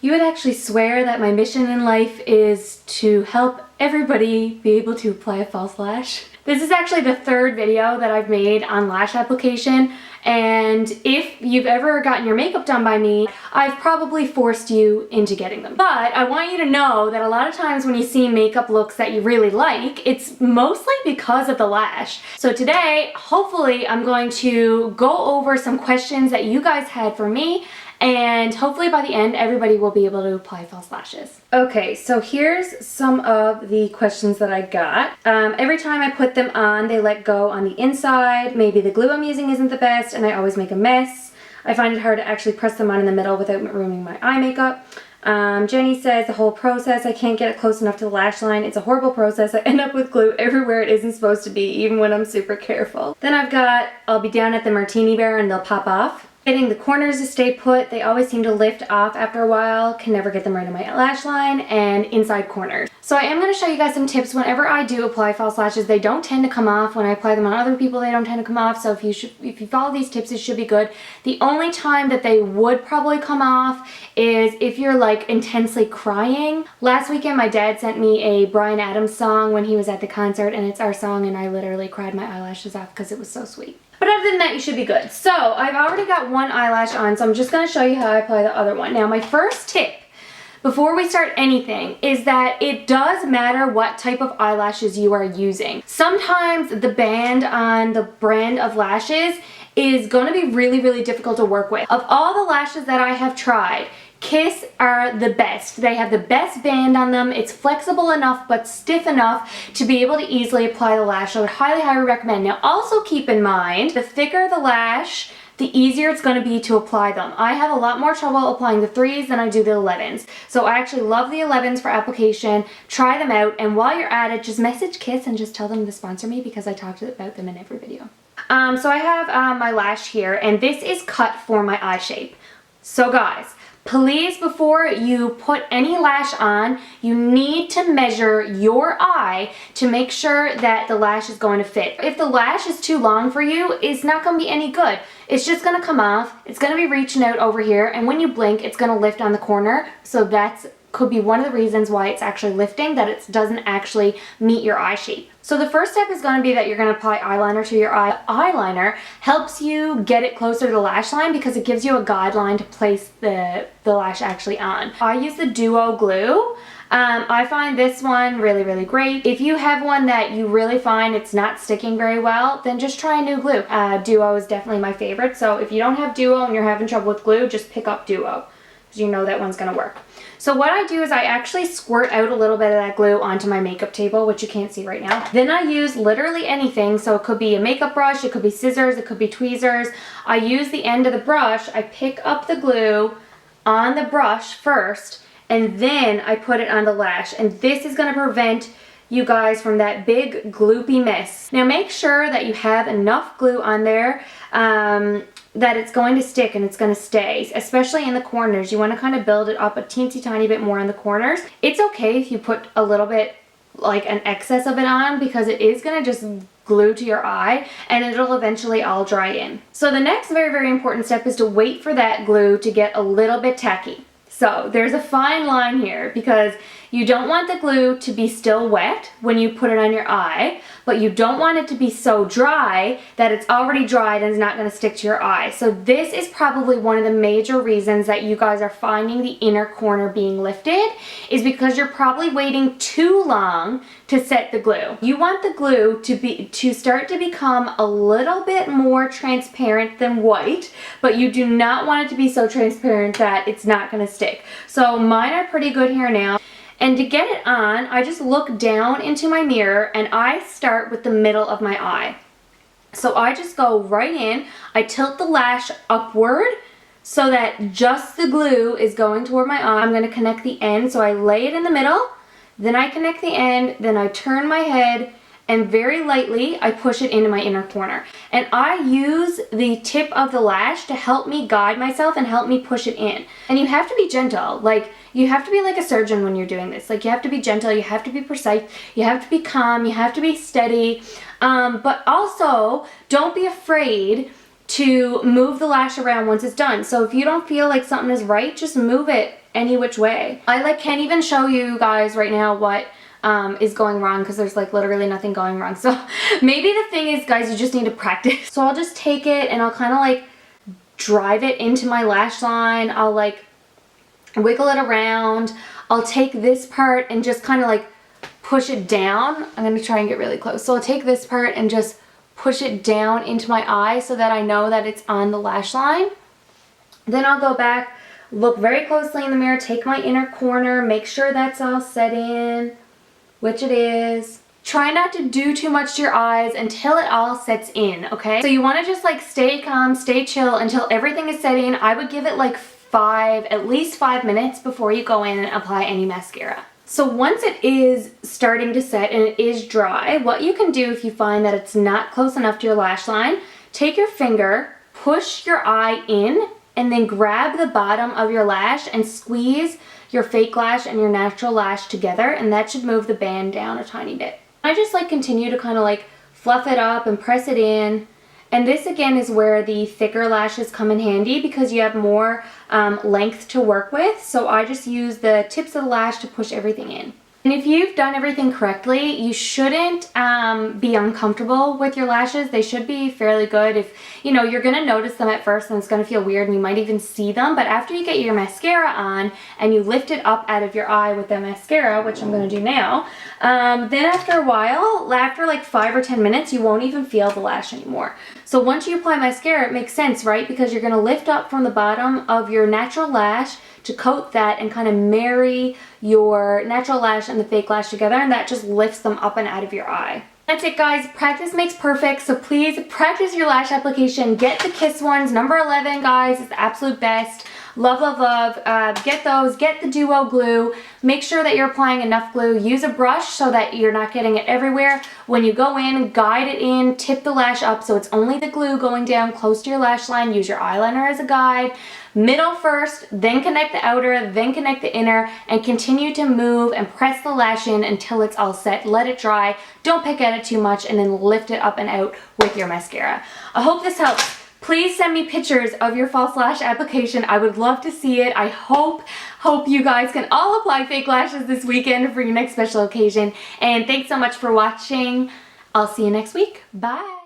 You would actually swear that my mission in life is to help everybody be able to apply a false lash. This is actually the third video that I've made on lash application, and if you've ever gotten your makeup done by me, I've probably forced you into getting them. But I want you to know that a lot of times when you see makeup looks that you really like, it's mostly because of the lash. So today, hopefully, I'm going to go over some questions that you guys had for me, and hopefully by the end, everybody will be able to apply false lashes. Okay, so here's some of the questions that I got. Every time I put them on, they let go on the inside. Maybe the glue I'm using isn't the best, and I always make a mess. I find it hard to actually press them on in the middle without ruining my eye makeup. Jenny says the whole process, I can't get it close enough to the lash line. It's a horrible process. I end up with glue everywhere it isn't supposed to be, even when I'm super careful. Then I've got, I'll be down at the Martini Bar and they'll pop off. Getting the corners to stay put, they always seem to lift off after a while, can never get them right on my lash line, and inside corners. So I am going to show you guys some tips whenever I do apply false lashes. They don't tend to come off. When I apply them on other people, they don't tend to come off, so if you follow these tips, it should be good. The only time that they would probably come off is if you're like intensely crying. Last weekend my dad sent me a Bryan Adams song when he was at the concert, and it's our song, and I literally cried my eyelashes off because it was so sweet. But other than that, you should be good. So I've already got one eyelash on, so I'm just going to show you how I apply the other one. Now my first tip before we start anything is that it does matter what type of eyelashes you are using. Sometimes the band on the brand of lashes is going to be really, really difficult to work with. Of all the lashes that I have tried, Kiss are the best. They have the best band on them. It's flexible enough but stiff enough to be able to easily apply the lash. I would highly, highly recommend. Now also keep in mind, the thicker the lash, the easier it's going to be to apply them. I have a lot more trouble applying the 3s than I do the 11s. So I actually love the 11s for application. Try them out, and while you're at it, just message Kiss and just tell them to sponsor me because I talked about them in every video. So I have my lash here, and this is cut for my eye shape. So guys, please, before you put any lash on, you need to measure your eye to make sure that the lash is going to fit. If the lash is too long for you, it's not going to be any good. It's just going to come off, it's going to be reaching out over here, and when you blink, it's going to lift on the corner. So that's could be one of the reasons why it's actually lifting, that it doesn't actually meet your eye shape. So the first step is going to be that you're going to apply eyeliner to your eye. Eyeliner helps you get it closer to the lash line because it gives you a guideline to place the lash actually on. I use the Duo glue. I find this one really, really great. If you have one that you really find it's not sticking very well, then just try a new glue. Duo is definitely my favorite. So if you don't have Duo and you're having trouble with glue, just pick up Duo because you know that one's going to work. So what I do is I actually squirt out a little bit of that glue onto my makeup table, which you can't see right now. Then I use literally anything. So it could be a makeup brush, it could be scissors, it could be tweezers. I use the end of the brush, I pick up the glue on the brush first, and then I put it on the lash. And this is going to prevent you guys from that big gloopy mess. Now make sure that you have enough glue on there that it's going to stick and it's going to stay, especially in the corners. You want to kind of build it up a teensy tiny bit more on the corners. It's okay if you put a little bit, like an excess of it on, because it is going to just glue to your eye and it'll eventually all dry in. So the next very, very important step is to wait for that glue to get a little bit tacky. So there's a fine line here because you don't want the glue to be still wet when you put it on your eye, but you don't want it to be so dry that it's already dried and is not going to stick to your eye. So this is probably one of the major reasons that you guys are finding the inner corner being lifted, is because you're probably waiting too long to set the glue. You want the glue to start to become a little bit more transparent than white, but you do not want it to be so transparent that it's not going to stick. So mine are pretty good here now. And to get it on, I just look down into my mirror and I start with the middle of my eye. So I just go right in, I tilt the lash upward so that just the glue is going toward my eye. I'm going to connect the end, so I lay it in the middle, then I connect the end, then I turn my head, and very lightly I push it into my inner corner. And I use the tip of the lash to help me guide myself and help me push it in. And you have to be gentle. Like, you have to be like a surgeon when you're doing this. Like, you have to be gentle, you have to be precise, you have to be calm, you have to be steady. But also, don't be afraid to move the lash around once it's done. So if you don't feel like something is right, just move it any which way. I like can't even show you guys right now what is going wrong because there's like literally nothing going wrong. So maybe the thing is, guys, you just need to practice. So I'll just take it and I'll kind of like drive it into my lash line. I'll like wiggle it around. I'll take this part and just kind of like push it down. I'm going to try and get really close. So I'll take this part and just push it down into my eye so that I know that it's on the lash line. Then I'll go back, look very closely in the mirror, take my inner corner, make sure that's all set in, which it is. Try not to do too much to your eyes until it all sets in, okay? So you want to just like stay calm, stay chill until everything is set in. I would give it like at least 5 minutes before you go in and apply any mascara. So once it is starting to set and it is dry, what you can do if you find that it's not close enough to your lash line, take your finger, push your eye in, and then grab the bottom of your lash and squeeze your fake lash and your natural lash together, and that should move the band down a tiny bit. I just like continue to kind of like fluff it up and press it in. And this again is where the thicker lashes come in handy because you have more length to work with. So I just use the tips of the lash to push everything in. And if you've done everything correctly, you shouldn't be uncomfortable with your lashes. They should be fairly good. If, you know, you're going to notice them at first and it's going to feel weird and you might even see them. But after you get your mascara on and you lift it up out of your eye with the mascara, which I'm going to do now, then after a while, after like 5 or 10 minutes, you won't even feel the lash anymore. So once you apply mascara, it makes sense, right? Because you're going to lift up from the bottom of your natural lash to coat that and kind of marry your natural lash and the fake lash together, and that just lifts them up and out of your eye. That's it, guys. Practice makes perfect, so please practice your lash application. Get the Kiss ones. Number 11, guys, is the absolute best. Love, love, love. Get those. Get the Duo glue. Make sure that you're applying enough glue. Use a brush so that you're not getting it everywhere. When you go in, guide it in, tip the lash up so it's only the glue going down close to your lash line. Use your eyeliner as a guide. Middle first, then connect the outer, then connect the inner, and continue to move and press the lash in until it's all set. Let it dry. Don't pick at it too much, and then lift it up and out with your mascara. I hope this helps. Please send me pictures of your false lash application. I would love to see it. I hope you guys can all apply fake lashes this weekend for your next special occasion. And thanks so much for watching. I'll see you next week. Bye.